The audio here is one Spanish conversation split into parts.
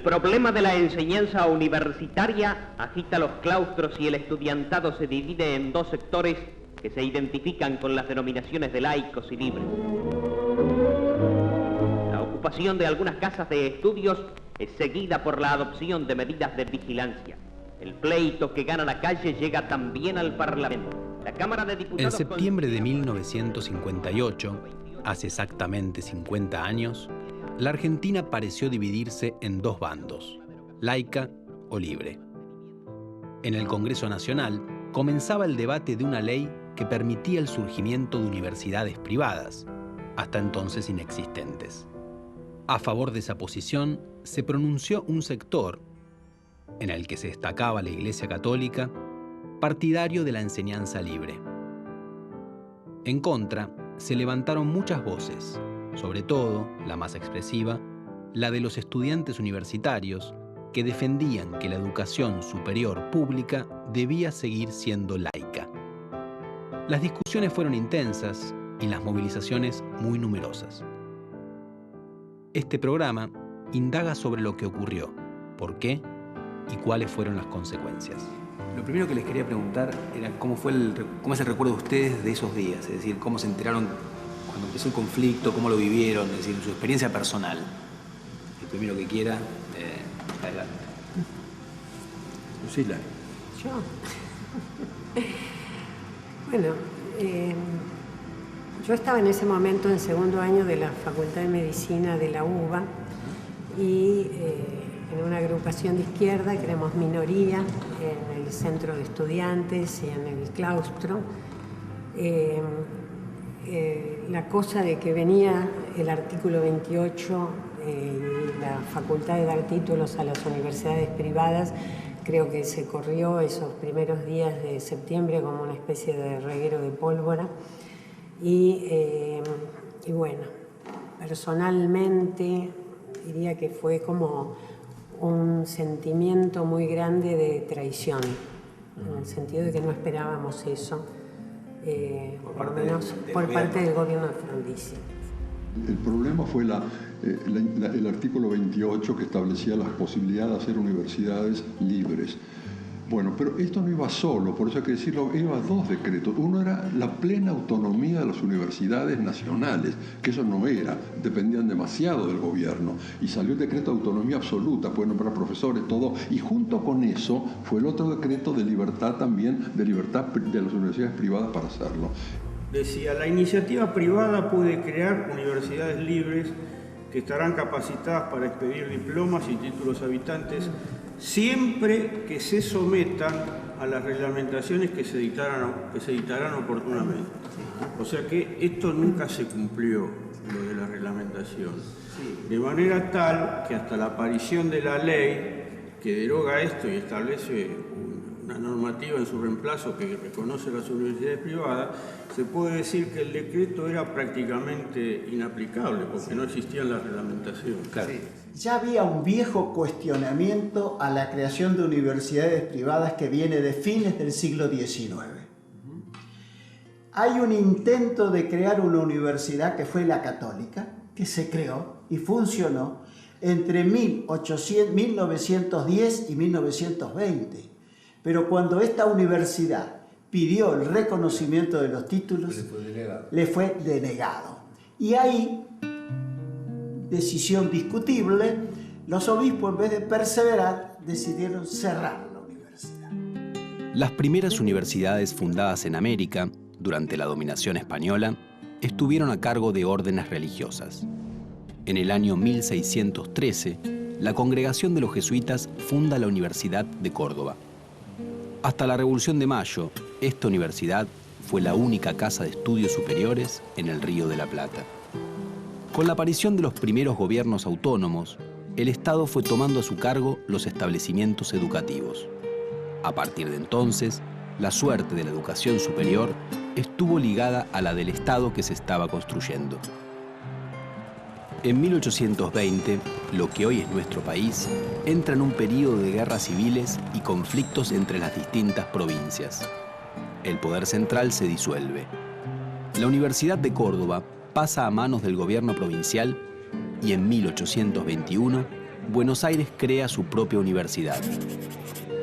problema de la enseñanza universitaria agita los claustros y el estudiantado se divide en dos sectores que se identifican con las denominaciones de laicos y libres. La ocupación de algunas casas de estudios es seguida por la adopción de medidas de vigilancia. El pleito que gana la calle llega también al Parlamento. La Cámara de Diputados... En septiembre de 1958, hace exactamente 50 años, la Argentina pareció dividirse en dos bandos, laica o libre. En el Congreso Nacional comenzaba el debate de una ley que permitía el surgimiento de universidades privadas, hasta entonces inexistentes. A favor de esa posición se pronunció un sector, en el que se destacaba la Iglesia Católica, partidario de la enseñanza libre. En contra, se levantaron muchas voces, sobre todo, la más expresiva, la de los estudiantes universitarios, que defendían que la educación superior pública debía seguir siendo laica. Las discusiones fueron intensas y las movilizaciones muy numerosas. Este programa indaga sobre lo que ocurrió, por qué y cuáles fueron las consecuencias. Lo primero que les quería preguntar era cómo es el recuerdo de ustedes de esos días, es decir, cómo se enteraron cuando empezó el conflicto, cómo lo vivieron, es decir, su experiencia personal. El primero que quiera, adelante. Lucila. Yo. Bueno, yo estaba en ese momento en segundo año de la Facultad de Medicina de la UBA y en una agrupación de izquierda, que éramos minoría, en el centro de estudiantes y en el claustro. La cosa de que venía el artículo 28 y la facultad de dar títulos a las universidades privadas, creo que se corrió esos primeros días de septiembre como una especie de reguero de pólvora. Y bueno, personalmente diría que fue como un sentimiento muy grande de traición, en el sentido de que no esperábamos eso, por lo menos por parte del gobierno de Frondizi. El problema fue el artículo 28 que establecía la posibilidad de hacer universidades libres. Bueno, pero esto no iba solo, por eso hay que decirlo, iba dos decretos. Uno era la plena autonomía de las universidades nacionales, que eso no era, dependían demasiado del gobierno. Y salió el decreto de autonomía absoluta, pueden nombrar profesores, todo. Y junto con eso fue el otro decreto de libertad también, de libertad de las universidades privadas para hacerlo. Decía, la iniciativa privada puede crear universidades libres que estarán capacitadas para expedir diplomas y títulos habitantes siempre que se sometan a las reglamentaciones que se dictarán oportunamente. O sea que esto nunca se cumplió, lo de la reglamentación. De manera tal que hasta la aparición de la ley que deroga esto y establece una normativa en su reemplazo que reconoce las universidades privadas, se puede decir que el decreto era prácticamente inaplicable porque no existían las reglamentaciones. Claro. Sí. Ya había un viejo cuestionamiento a la creación de universidades privadas que viene de fines del siglo XIX. Hay un intento de crear una universidad que fue la católica, que se creó y funcionó entre 1910 y 1920. Pero cuando esta universidad pidió el reconocimiento de los títulos, le fue denegado. Y ahí, decisión discutible, los obispos, en vez de perseverar, decidieron cerrar la universidad. Las primeras universidades fundadas en América, durante la dominación española, estuvieron a cargo de órdenes religiosas. En el año 1613, la Congregación de los Jesuitas funda la Universidad de Córdoba. Hasta la Revolución de Mayo, esta universidad fue la única casa de estudios superiores en el Río de la Plata. Con la aparición de los primeros gobiernos autónomos, el Estado fue tomando a su cargo los establecimientos educativos. A partir de entonces, la suerte de la educación superior estuvo ligada a la del Estado que se estaba construyendo. En 1820, lo que hoy es nuestro país, entra en un período de guerras civiles y conflictos entre las distintas provincias. El poder central se disuelve. La Universidad de Córdoba pasa a manos del gobierno provincial y en 1821 Buenos Aires crea su propia universidad.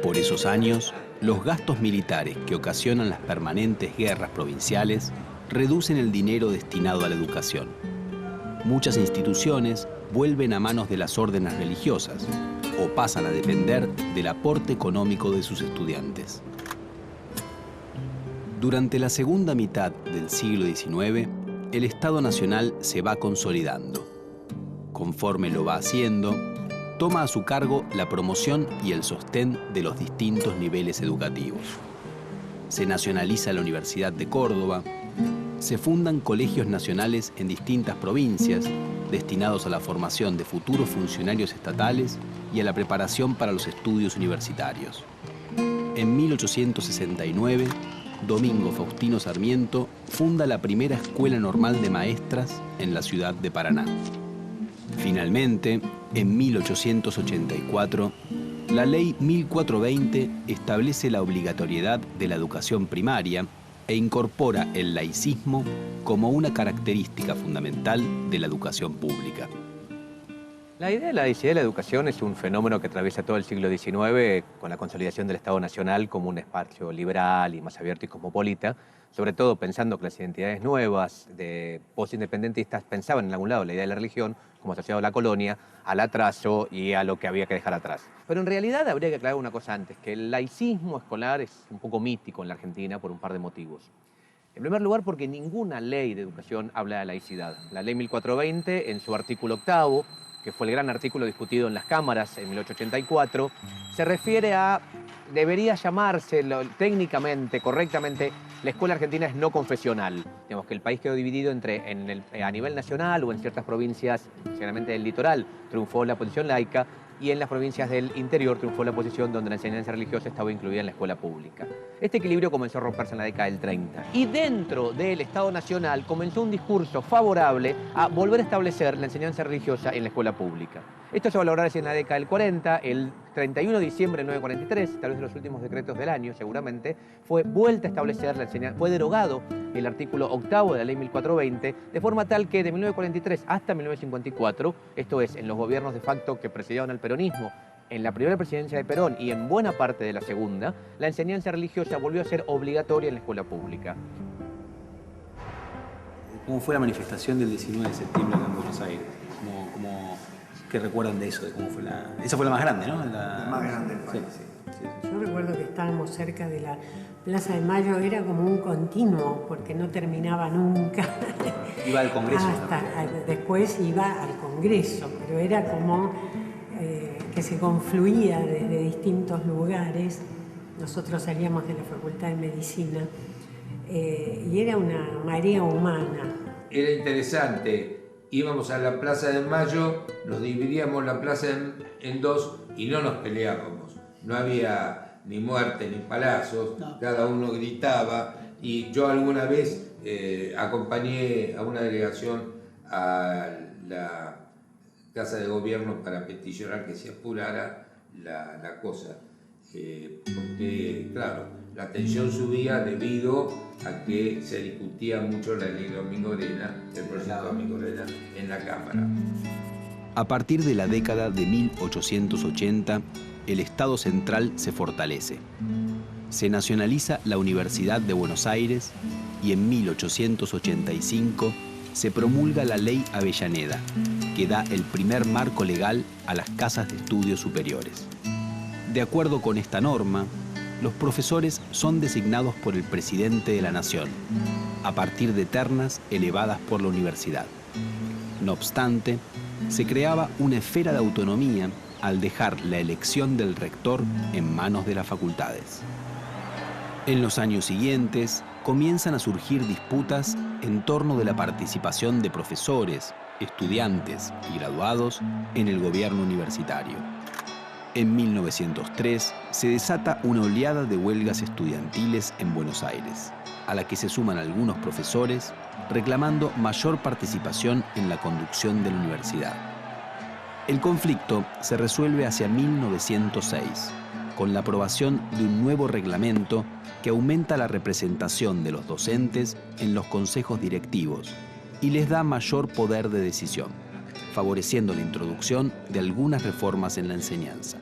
Por esos años, los gastos militares que ocasionan las permanentes guerras provinciales reducen el dinero destinado a la educación. Muchas instituciones vuelven a manos de las órdenes religiosas o pasan a depender del aporte económico de sus estudiantes. Durante la segunda mitad del siglo XIX, el Estado Nacional se va consolidando. Conforme lo va haciendo, toma a su cargo la promoción y el sostén de los distintos niveles educativos. Se nacionaliza la Universidad de Córdoba, se fundan colegios nacionales en distintas provincias destinados a la formación de futuros funcionarios estatales y a la preparación para los estudios universitarios. En 1869, Domingo Faustino Sarmiento funda la primera Escuela Normal de Maestras en la ciudad de Paraná. Finalmente, en 1884, la Ley 1420 establece la obligatoriedad de la educación primaria e incorpora el laicismo como una característica fundamental de la educación pública. La idea de la laicidad de la educación es un fenómeno que atraviesa todo el siglo XIX con la consolidación del Estado Nacional como un espacio liberal y más abierto y cosmopolita, sobre todo pensando que las identidades nuevas de postindependentistas pensaban en algún lado la idea de la religión como asociado a la colonia, al atraso y a lo que había que dejar atrás. Pero en realidad habría que aclarar una cosa antes, que el laicismo escolar es un poco mítico en la Argentina por un par de motivos. En primer lugar, porque ninguna ley de educación habla de laicidad. La ley 1420, en su artículo 8º, que fue el gran artículo discutido en las cámaras en 1884, se refiere a, debería llamarse técnicamente, correctamente, la escuela argentina es no confesional. Digamos que el país quedó dividido a nivel nacional o en ciertas provincias, generalmente del litoral, triunfó la posición laica, y en las provincias del interior triunfó la posición donde la enseñanza religiosa estaba incluida en la escuela pública. Este equilibrio comenzó a romperse en la década del 30. Y dentro del Estado Nacional comenzó un discurso favorable a volver a establecer la enseñanza religiosa en la escuela pública. Esto se va a lograr en la década del 40, el 31 de diciembre de 1943, tal vez de los últimos decretos del año seguramente, fue vuelta a establecer la enseñanza, fue derogado el artículo 8º de la ley 1420, de forma tal que de 1943 hasta 1954, esto es, en los gobiernos de facto que presidieron al peronismo, en la primera presidencia de Perón y en buena parte de la segunda, la enseñanza religiosa volvió a ser obligatoria en la escuela pública. ¿Cómo fue la manifestación del 19 de septiembre acá en Buenos Aires? ¿Qué recuerdan de eso? Esa fue la más grande, ¿no? La más grande del país, sí. Yo recuerdo que estábamos cerca de la Plaza de Mayo, era como un continuo, porque no terminaba nunca. Iba al Congreso. Después iba al Congreso, pero era como que se confluía desde distintos lugares. Nosotros salíamos de la Facultad de Medicina y era una marea humana. Era interesante. Íbamos a la Plaza de Mayo, nos dividíamos la plaza en dos y no nos peleábamos. No había ni muerte ni palazos, no. Cada uno gritaba. Y yo alguna vez acompañé a una delegación a la Casa de Gobierno para peticionar que se apurara la cosa. Porque, claro, la tensión subía debido a que se discutía mucho la ley Domingo-Orena, el proyecto Domingo-Orena, en la Cámara. A partir de la década de 1880, el Estado Central se fortalece. Se nacionaliza la Universidad de Buenos Aires y en 1885 se promulga la Ley Avellaneda, que da el primer marco legal a las casas de estudios superiores. De acuerdo con esta norma, los profesores son designados por el presidente de la Nación, a partir de ternas elevadas por la universidad. No obstante, se creaba una esfera de autonomía al dejar la elección del rector en manos de las facultades. En los años siguientes, comienzan a surgir disputas en torno de la participación de profesores, estudiantes y graduados en el gobierno universitario. En 1903 se desata una oleada de huelgas estudiantiles en Buenos Aires, a la que se suman algunos profesores reclamando mayor participación en la conducción de la universidad. El conflicto se resuelve hacia 1906, con la aprobación de un nuevo reglamento que aumenta la representación de los docentes en los consejos directivos y les da mayor poder de decisión. favoreciendo la introducción de algunas reformas en la enseñanza.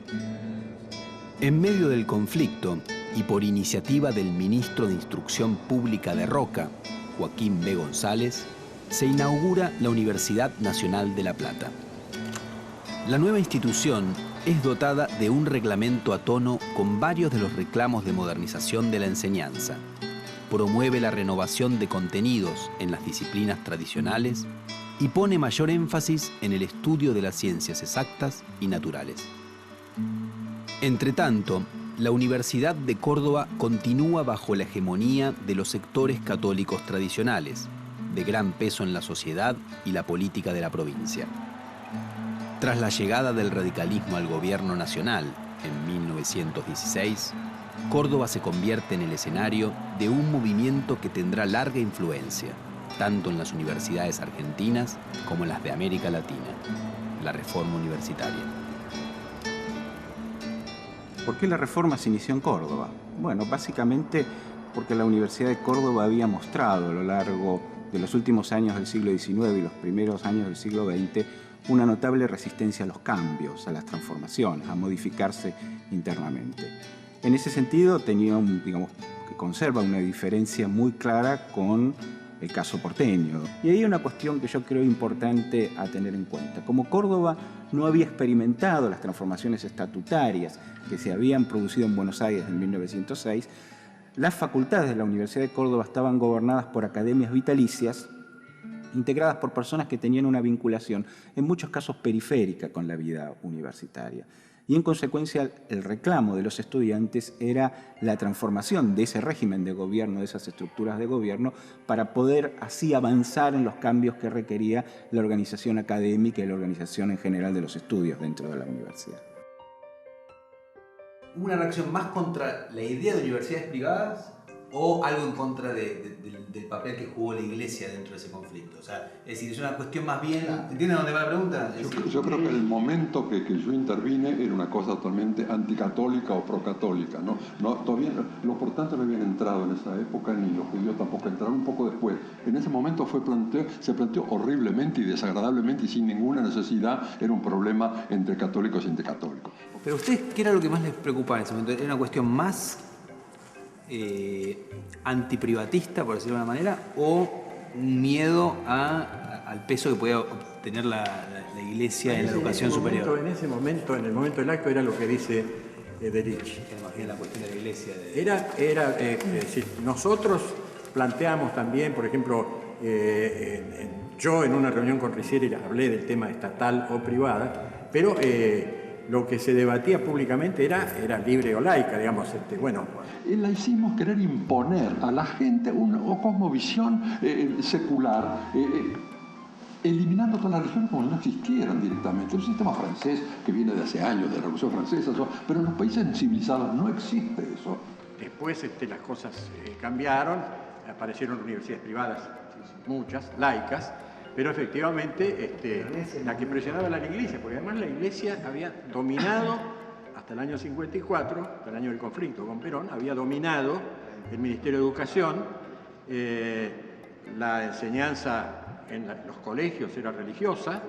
En medio del conflicto, y por iniciativa del ministro de Instrucción Pública de Roca, Joaquín B. González, se inaugura la Universidad Nacional de La Plata. La nueva institución es dotada de un reglamento a tono con varios de los reclamos de modernización de la enseñanza. Promueve la renovación de contenidos en las disciplinas tradicionales y pone mayor énfasis en el estudio de las ciencias exactas y naturales. Entretanto, la Universidad de Córdoba continúa bajo la hegemonía de los sectores católicos tradicionales, de gran peso en la sociedad y la política de la provincia. Tras la llegada del radicalismo al gobierno nacional en 1916, Córdoba se convierte en el escenario de un movimiento que tendrá larga influencia, tanto en las universidades argentinas como en las de América Latina, la reforma universitaria. ¿Por qué la reforma se inició en Córdoba? Bueno, básicamente porque la Universidad de Córdoba había mostrado a lo largo de los últimos años del siglo XIX y los primeros años del siglo XX una notable resistencia a los cambios, a las transformaciones, a modificarse internamente. En ese sentido tenía, que conserva una diferencia muy clara con el caso porteño. Y ahí hay una cuestión que yo creo importante a tener en cuenta. Como Córdoba no había experimentado las transformaciones estatutarias que se habían producido en Buenos Aires en 1906, las facultades de la Universidad de Córdoba estaban gobernadas por academias vitalicias, integradas por personas que tenían una vinculación, en muchos casos periférica, con la vida universitaria. Y en consecuencia el reclamo de los estudiantes era la transformación de ese régimen de gobierno, de esas estructuras de gobierno, para poder así avanzar en los cambios que requería la organización académica y la organización en general de los estudios dentro de la universidad. ¿Hubo una reacción más contra la idea de universidades privadas o algo en contra del papel que jugó la Iglesia dentro de ese conflicto? O sea, es decir, es una cuestión más bien... ¿Entienden dónde va la pregunta? Yo creo que el momento que yo intervine era una cosa totalmente anticatólica o procatólica, ¿no? Todavía los protestantes no habían entrado en esa época, ni los judíos tampoco entraron, un poco después. En ese momento se planteó horriblemente y desagradablemente y sin ninguna necesidad, era un problema entre católicos y anticatólicos. Pero ustedes, ¿qué era lo que más les preocupaba en ese momento? ¿Era una cuestión más antiprivatista, por decirlo de una manera, o un miedo al peso que podía obtener la Iglesia en la educación superior? En ese momento, en el momento del acto, era lo que dice Derich. En la cuestión de la Iglesia. Nosotros planteamos también, por ejemplo, yo en una reunión con Ricieri hablé del tema estatal o privada, pero lo que se debatía públicamente era libre o laica, digamos. La hicimos querer imponer a la gente una cosmovisión secular, eliminando todas las religiones como si no existieran directamente. Un sistema francés que viene de hace años, de la Revolución Francesa, pero en los países civilizados no existe eso. Después las cosas cambiaron, aparecieron universidades privadas, muchas, laicas, pero efectivamente la que presionaba era la Iglesia, porque además la Iglesia había dominado hasta el año 54, hasta el año del conflicto con Perón, había dominado el Ministerio de Educación, la enseñanza en los colegios era religiosa.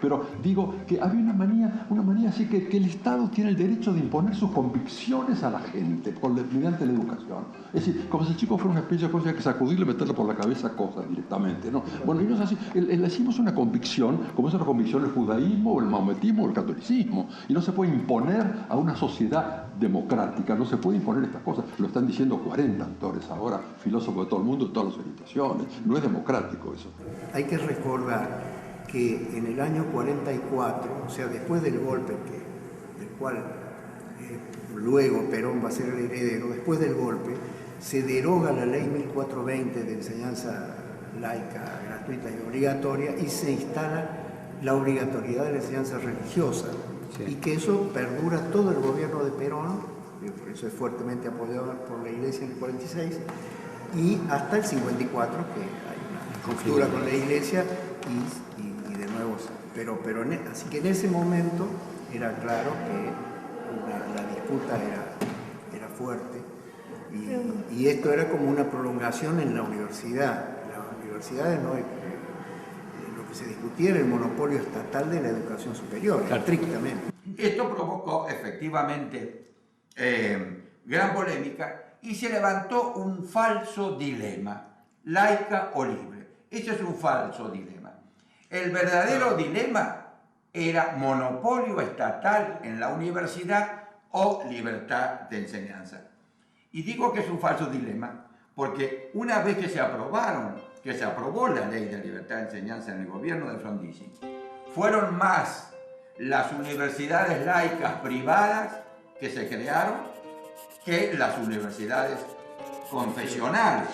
Pero digo que había una manía así que el Estado tiene el derecho de imponer sus convicciones a la gente mediante la educación. Es decir, como si el chico fuera una especie de cosa que sacudirle y meterle por la cabeza cosas directamente, ¿no? Bueno, y no es así. Le hicimos una convicción, como es una convicción el judaísmo o el maometismo o el catolicismo, y no se puede imponer a una sociedad democrática, no se puede imponer estas cosas. Lo están diciendo 40 autores ahora, filósofos de todo el mundo, de todas las orientaciones. No es democrático eso. Hay que recordar que en el año 44, o sea, después del golpe, del cual luego Perón va a ser el heredero, después del golpe, se deroga la ley 1420 de enseñanza laica, gratuita y obligatoria, y se instala la obligatoriedad de la enseñanza religiosa, y que eso perdura todo el gobierno de Perón, por eso es fuertemente apoyado por la Iglesia en el 46, y hasta el 54, que hay una ruptura con la Iglesia, así que en ese momento era claro que la disputa era fuerte y esto era como una prolongación en la universidad. Las universidades, ¿no? Lo que se discutiera el monopolio estatal de la educación superior, estrictamente. Esto provocó efectivamente gran polémica y se levantó un falso dilema, laica o libre. Ese es un falso dilema. El verdadero dilema era monopolio estatal en la universidad o libertad de enseñanza. Y digo que es un falso dilema porque una vez que se aprobó la ley de libertad de enseñanza en el gobierno de Frondizi, fueron más las universidades laicas privadas que se crearon que las universidades confesionales.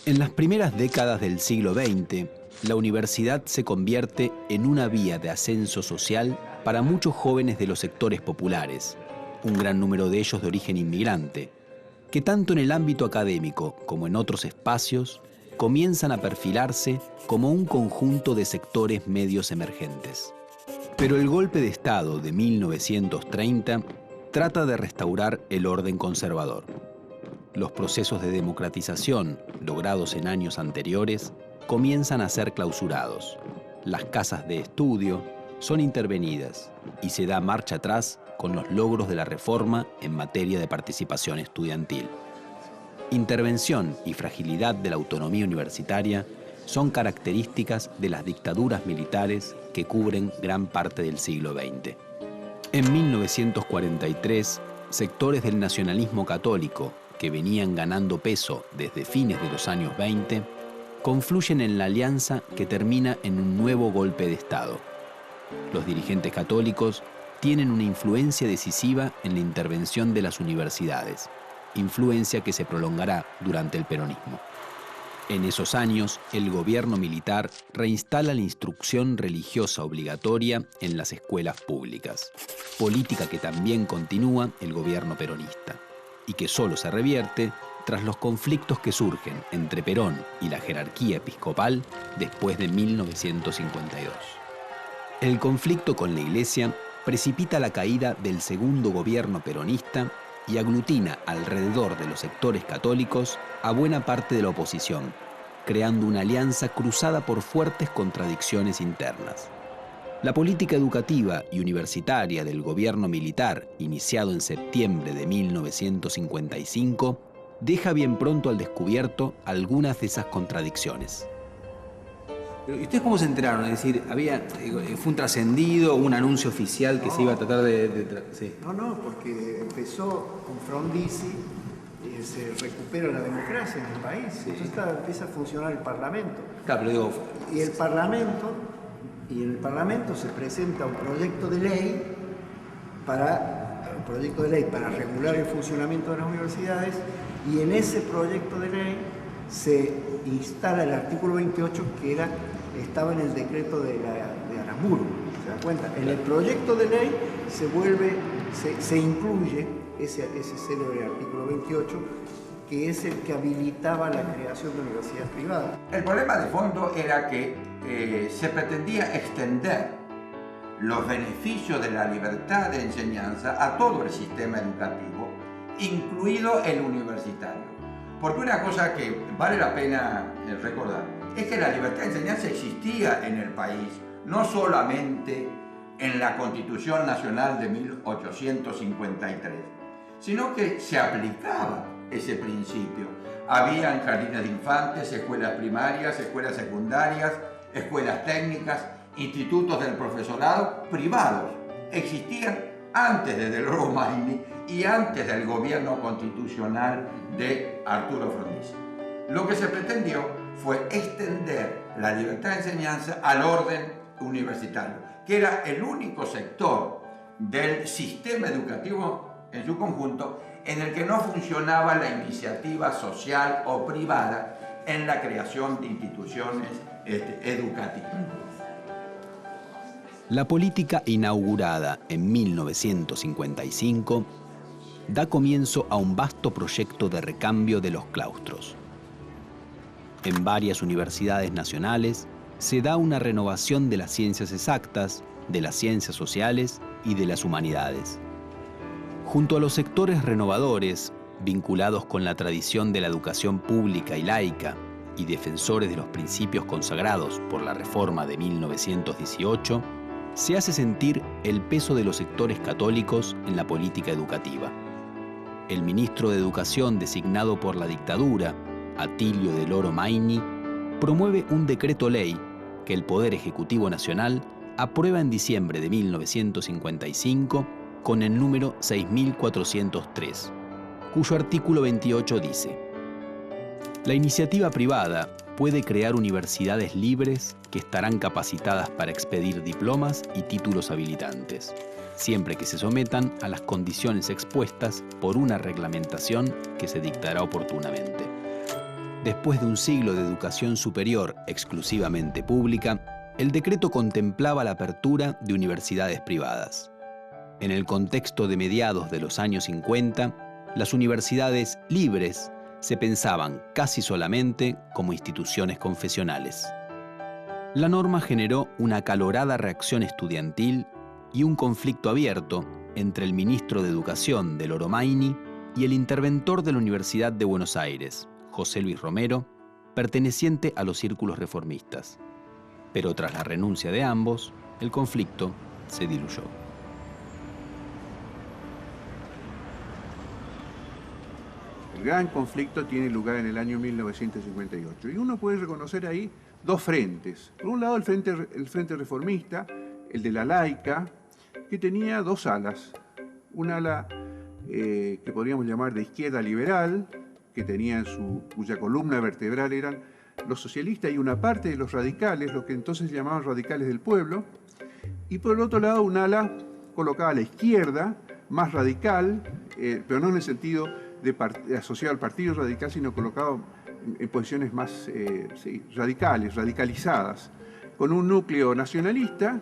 En las primeras décadas del siglo XX, la universidad se convierte en una vía de ascenso social para muchos jóvenes de los sectores populares, un gran número de ellos de origen inmigrante, que tanto en el ámbito académico como en otros espacios comienzan a perfilarse como un conjunto de sectores medios emergentes. Pero el golpe de Estado de 1930 trata de restaurar el orden conservador. Los procesos de democratización logrados en años anteriores comienzan a ser clausurados. Las casas de estudio son intervenidas y se da marcha atrás con los logros de la reforma en materia de participación estudiantil. Intervención y fragilidad de la autonomía universitaria son características de las dictaduras militares que cubren gran parte del siglo XX. En 1943, sectores del nacionalismo católico, que venían ganando peso desde fines de los años 20, confluyen en la alianza que termina en un nuevo golpe de Estado. Los dirigentes católicos tienen una influencia decisiva en la intervención de las universidades, influencia que se prolongará durante el peronismo. En esos años, el gobierno militar reinstala la instrucción religiosa obligatoria en las escuelas públicas, política que también continúa el gobierno peronista, y que solo se revierte tras los conflictos que surgen entre Perón y la jerarquía episcopal después de 1952. El conflicto con la Iglesia precipita la caída del segundo gobierno peronista y aglutina alrededor de los sectores católicos a buena parte de la oposición, creando una alianza cruzada por fuertes contradicciones internas. La política educativa y universitaria del gobierno militar, iniciado en septiembre de 1955, deja bien pronto al descubierto algunas de esas contradicciones. ¿Y ustedes cómo se enteraron? Es decir, ¿fue un trascendido, un anuncio oficial que se iba a tratar de sí. No, porque empezó con Frondizi, se recupera la democracia en el país, sí. Entonces empieza a funcionar el Parlamento. Claro, pero digo... Y en el Parlamento se presenta un proyecto de ley para regular el funcionamiento de las universidades, y en ese proyecto de ley se instala el artículo 28 que estaba en el decreto de Aramburu. ¿Se dan cuenta? En el proyecto de ley se incluye ese célebre artículo 28, que es el que habilitaba la creación de universidades privadas. El problema de fondo era que se pretendía extender los beneficios de la libertad de enseñanza a todo el sistema educativo, incluido el universitario. Porque una cosa que vale la pena recordar es que la libertad de enseñanza existía en el país, no solamente en la Constitución Nacional de 1853, sino que se aplicaba ese principio. Habían jardines de infantes, escuelas primarias, escuelas secundarias, escuelas técnicas, institutos del profesorado privados. Existían antes de Deloro Magni y antes del gobierno constitucional de Arturo Frondizi. Lo que se pretendió fue extender la libertad de enseñanza al orden universitario, que era el único sector del sistema educativo en su conjunto en el que no funcionaba la iniciativa social o privada en la creación de instituciones educativas. La política inaugurada en 1955 da comienzo a un vasto proyecto de recambio de los claustros. En varias universidades nacionales se da una renovación de las ciencias exactas, de las ciencias sociales y de las humanidades. Junto a los sectores renovadores, vinculados con la tradición de la educación pública y laica, y defensores de los principios consagrados por la reforma de 1918, se hace sentir el peso de los sectores católicos en la política educativa. El ministro de Educación designado por la dictadura, Atilio del Oro Maini, promueve un decreto ley que el Poder Ejecutivo Nacional aprueba en diciembre de 1955 con el número 6403, cuyo artículo 28 dice: la iniciativa privada puede crear universidades libres que estarán capacitadas para expedir diplomas y títulos habilitantes, siempre que se sometan a las condiciones expuestas por una reglamentación que se dictará oportunamente. Después de un siglo de educación superior exclusivamente pública, el decreto contemplaba la apertura de universidades privadas. En el contexto de mediados de los años 50, las universidades libres se pensaban casi solamente como instituciones confesionales. La norma generó una acalorada reacción estudiantil y un conflicto abierto entre el ministro de Educación del Oro Maini y el interventor de la Universidad de Buenos Aires, José Luis Romero, perteneciente a los círculos reformistas. Pero tras la renuncia de ambos, el conflicto se diluyó. El gran conflicto tiene lugar en el año 1958 y uno puede reconocer ahí dos frentes. Por un lado el frente reformista, el de la laica, que tenía dos alas. Un ala que podríamos llamar de izquierda liberal, que tenía cuya columna vertebral eran los socialistas y una parte de los radicales, los que entonces llamaban radicales del pueblo, y por el otro lado un ala colocada a la izquierda, más radical, pero no en el sentido asociado al Partido Radical, sino colocado en posiciones más radicales, radicalizadas, con un núcleo nacionalista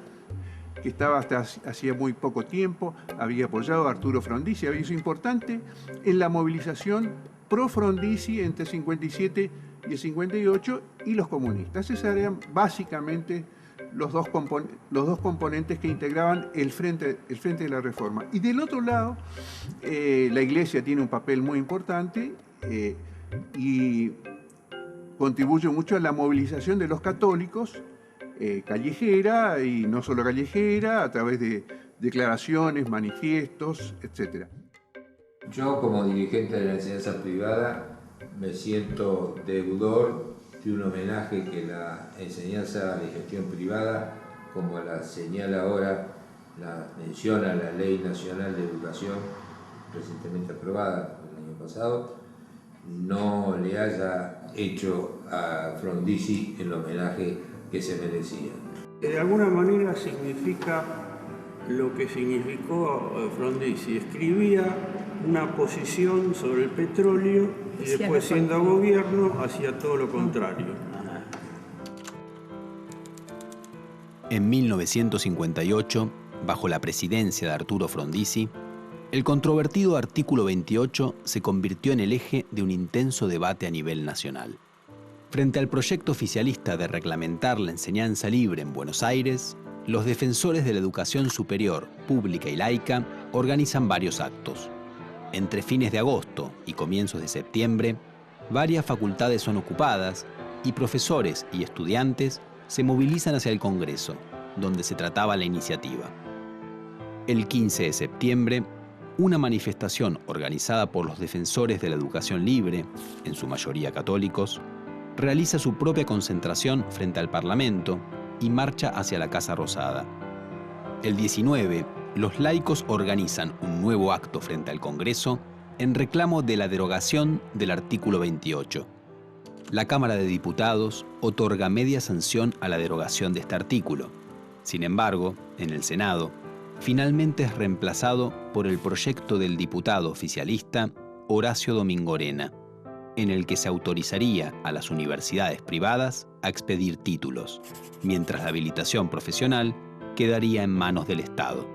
que estaba hasta hacía muy poco tiempo, había apoyado a Arturo Frondizi, había sido importante en la movilización pro Frondizi entre el 57 y el 58, y los comunistas. Esos eran básicamente los dos componentes que integraban el frente de la reforma. Y del otro lado, la Iglesia tiene un papel muy importante y contribuye mucho a la movilización de los católicos, callejera, y no solo callejera, a través de declaraciones, manifiestos, etc. Yo, como dirigente de la enseñanza privada, me siento deudor de un homenaje que la enseñanza de gestión privada, como la señala ahora, la menciona la Ley Nacional de Educación, recientemente aprobada el año pasado, no le haya hecho a Frondizi el homenaje que se merecía. De alguna manera significa lo que significó Frondizi. Escribía una posición sobre el petróleo y después, siendo gobierno, hacía todo lo contrario. En 1958, bajo la presidencia de Arturo Frondizi, el controvertido artículo 28 se convirtió en el eje de un intenso debate a nivel nacional. Frente al proyecto oficialista de reglamentar la enseñanza libre en Buenos Aires, los defensores de la educación superior, pública y laica organizan varios actos. Entre fines de agosto y comienzos de septiembre, varias facultades son ocupadas y profesores y estudiantes se movilizan hacia el Congreso, donde se trataba la iniciativa. El 15 de septiembre, una manifestación organizada por los defensores de la educación libre, en su mayoría católicos, realiza su propia concentración frente al Parlamento y marcha hacia la Casa Rosada. El 19, los laicos organizan un nuevo acto frente al Congreso en reclamo de la derogación del artículo 28. La Cámara de Diputados otorga media sanción a la derogación de este artículo. Sin embargo, en el Senado, finalmente es reemplazado por el proyecto del diputado oficialista Horacio Domingorena, en el que se autorizaría a las universidades privadas a expedir títulos, mientras la habilitación profesional quedaría en manos del Estado.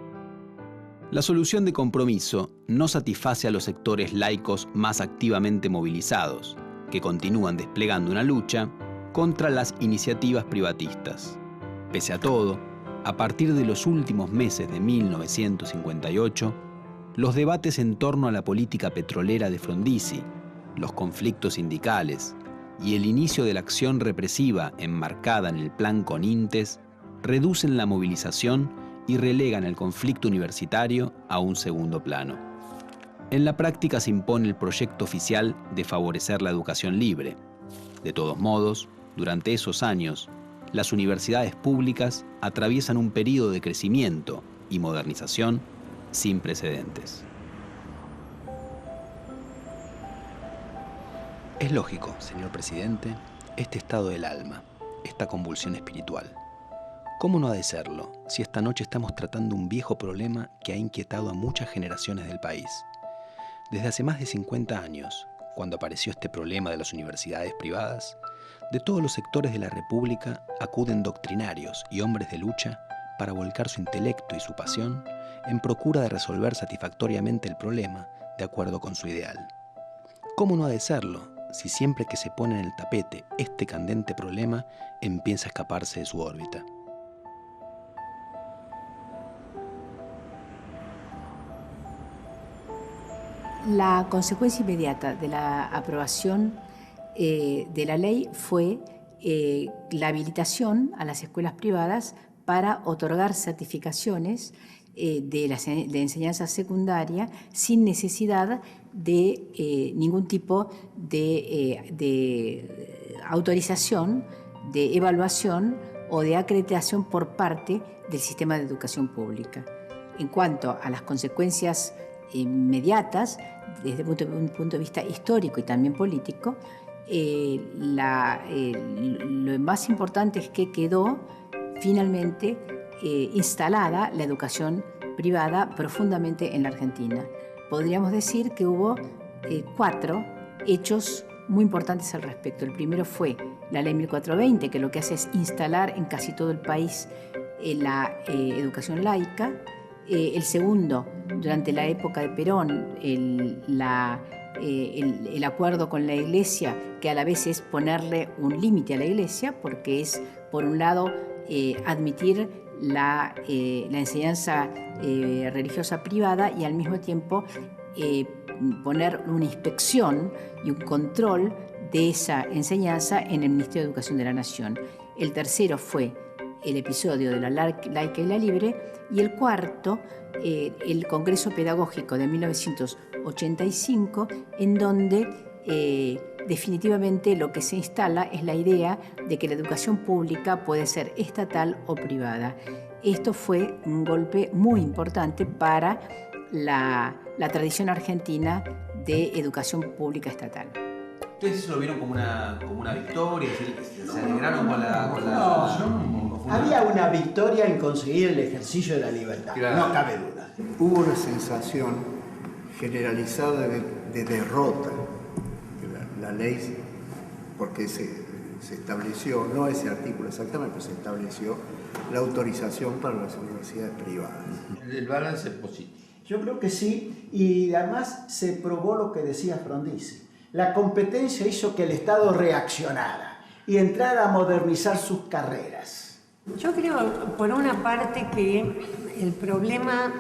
La solución de compromiso no satisface a los sectores laicos más activamente movilizados, que continúan desplegando una lucha contra las iniciativas privatistas. Pese a todo, a partir de los últimos meses de 1958, los debates en torno a la política petrolera de Frondizi, los conflictos sindicales y el inicio de la acción represiva enmarcada en el Plan Conintes reducen la movilización y relegan el conflicto universitario a un segundo plano. En la práctica se impone el proyecto oficial de favorecer la educación libre. De todos modos, durante esos años, las universidades públicas atraviesan un periodo de crecimiento y modernización sin precedentes. Es lógico, señor presidente, este estado del alma, esta convulsión espiritual. ¿Cómo no ha de serlo si esta noche estamos tratando un viejo problema que ha inquietado a muchas generaciones del país? Desde hace más de 50 años, cuando apareció este problema de las universidades privadas, de todos los sectores de la República acuden doctrinarios y hombres de lucha para volcar su intelecto y su pasión en procura de resolver satisfactoriamente el problema de acuerdo con su ideal. ¿Cómo no ha de serlo si siempre que se pone en el tapete este candente problema empieza a escaparse de su órbita? La consecuencia inmediata de la aprobación de la ley fue la habilitación a las escuelas privadas para otorgar certificaciones de enseñanza secundaria sin necesidad de ningún tipo de autorización, de evaluación o de acreditación por parte del sistema de educación pública. En cuanto a las consecuencias inmediatas, desde un punto de vista histórico y también político, lo más importante es que quedó finalmente instalada la educación privada profundamente en la Argentina. Podríamos decir que hubo 4 hechos muy importantes al respecto. El primero fue la Ley 1420, que lo que hace es instalar en casi todo el país la educación laica. El segundo, durante la época de Perón, el acuerdo con la Iglesia, que a la vez es ponerle un límite a la Iglesia, porque es, por un lado, admitir la enseñanza religiosa privada y al mismo tiempo poner una inspección y un control de esa enseñanza en el Ministerio de Educación de la Nación. El tercero fue el episodio de la laica y la libre, y el cuarto, el Congreso Pedagógico de 1985, en donde definitivamente lo que se instala es la idea de que la educación pública puede ser estatal o privada. Esto fue un golpe muy importante para la tradición argentina de educación pública estatal. ¿Ustedes eso lo vieron como una victoria? ¿Se alegraron con la... Había una victoria en conseguir el ejercicio de la libertad, claro. No cabe duda. Hubo una sensación generalizada de derrota. La ley, porque se estableció, no ese artículo exactamente, pero se estableció la autorización para las universidades privadas. El balance es positivo. Yo creo que sí, y además se probó lo que decía Frondizi. La competencia hizo que el Estado reaccionara y entrara a modernizar sus carreras. Yo creo, por una parte, que el problema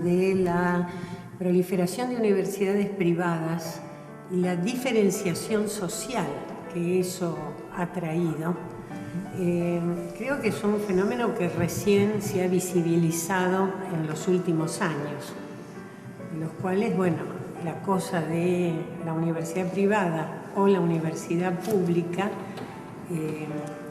de la proliferación de universidades privadas y la diferenciación social que eso ha traído, creo que es un fenómeno que recién se ha visibilizado en los últimos años, en los cuales, bueno, la cosa de la universidad privada o la universidad pública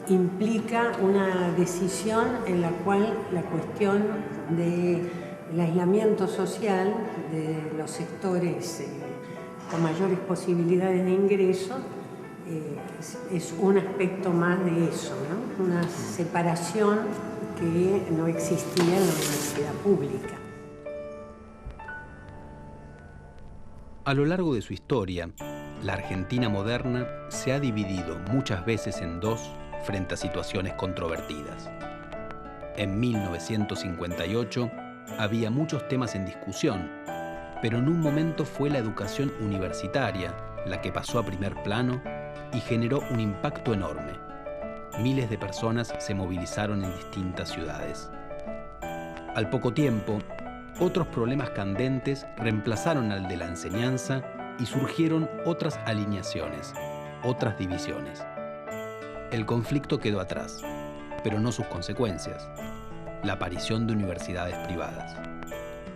implica una decisión en la cual la cuestión del aislamiento social de los sectores con mayores posibilidades de ingreso es un aspecto más de eso, ¿no? Una separación que no existía en la universidad pública. A lo largo de su historia, la Argentina moderna se ha dividido muchas veces en dos frente a situaciones controvertidas. En 1958 había muchos temas en discusión, pero en un momento fue la educación universitaria la que pasó a primer plano y generó un impacto enorme. Miles de personas se movilizaron en distintas ciudades. Al poco tiempo, otros problemas candentes reemplazaron al de la enseñanza y surgieron otras alineaciones. otras divisiones. El conflicto quedó atrás, pero no sus consecuencias, la aparición de universidades privadas.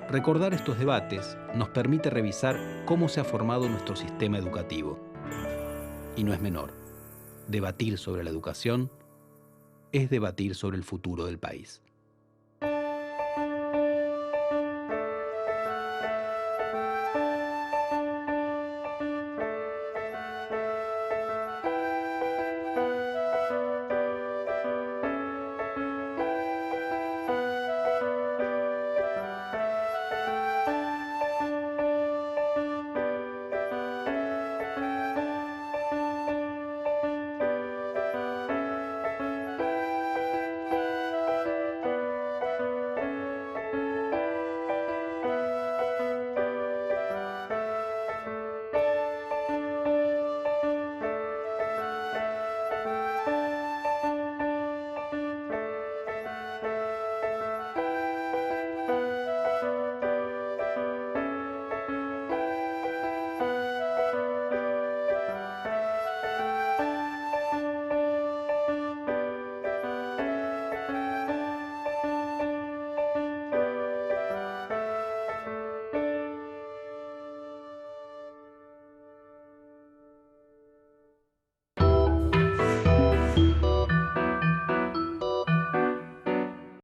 Recordar estos debates nos permite revisar cómo se ha formado nuestro sistema educativo. Y no es menor. Debatir sobre la educación es debatir sobre el futuro del país.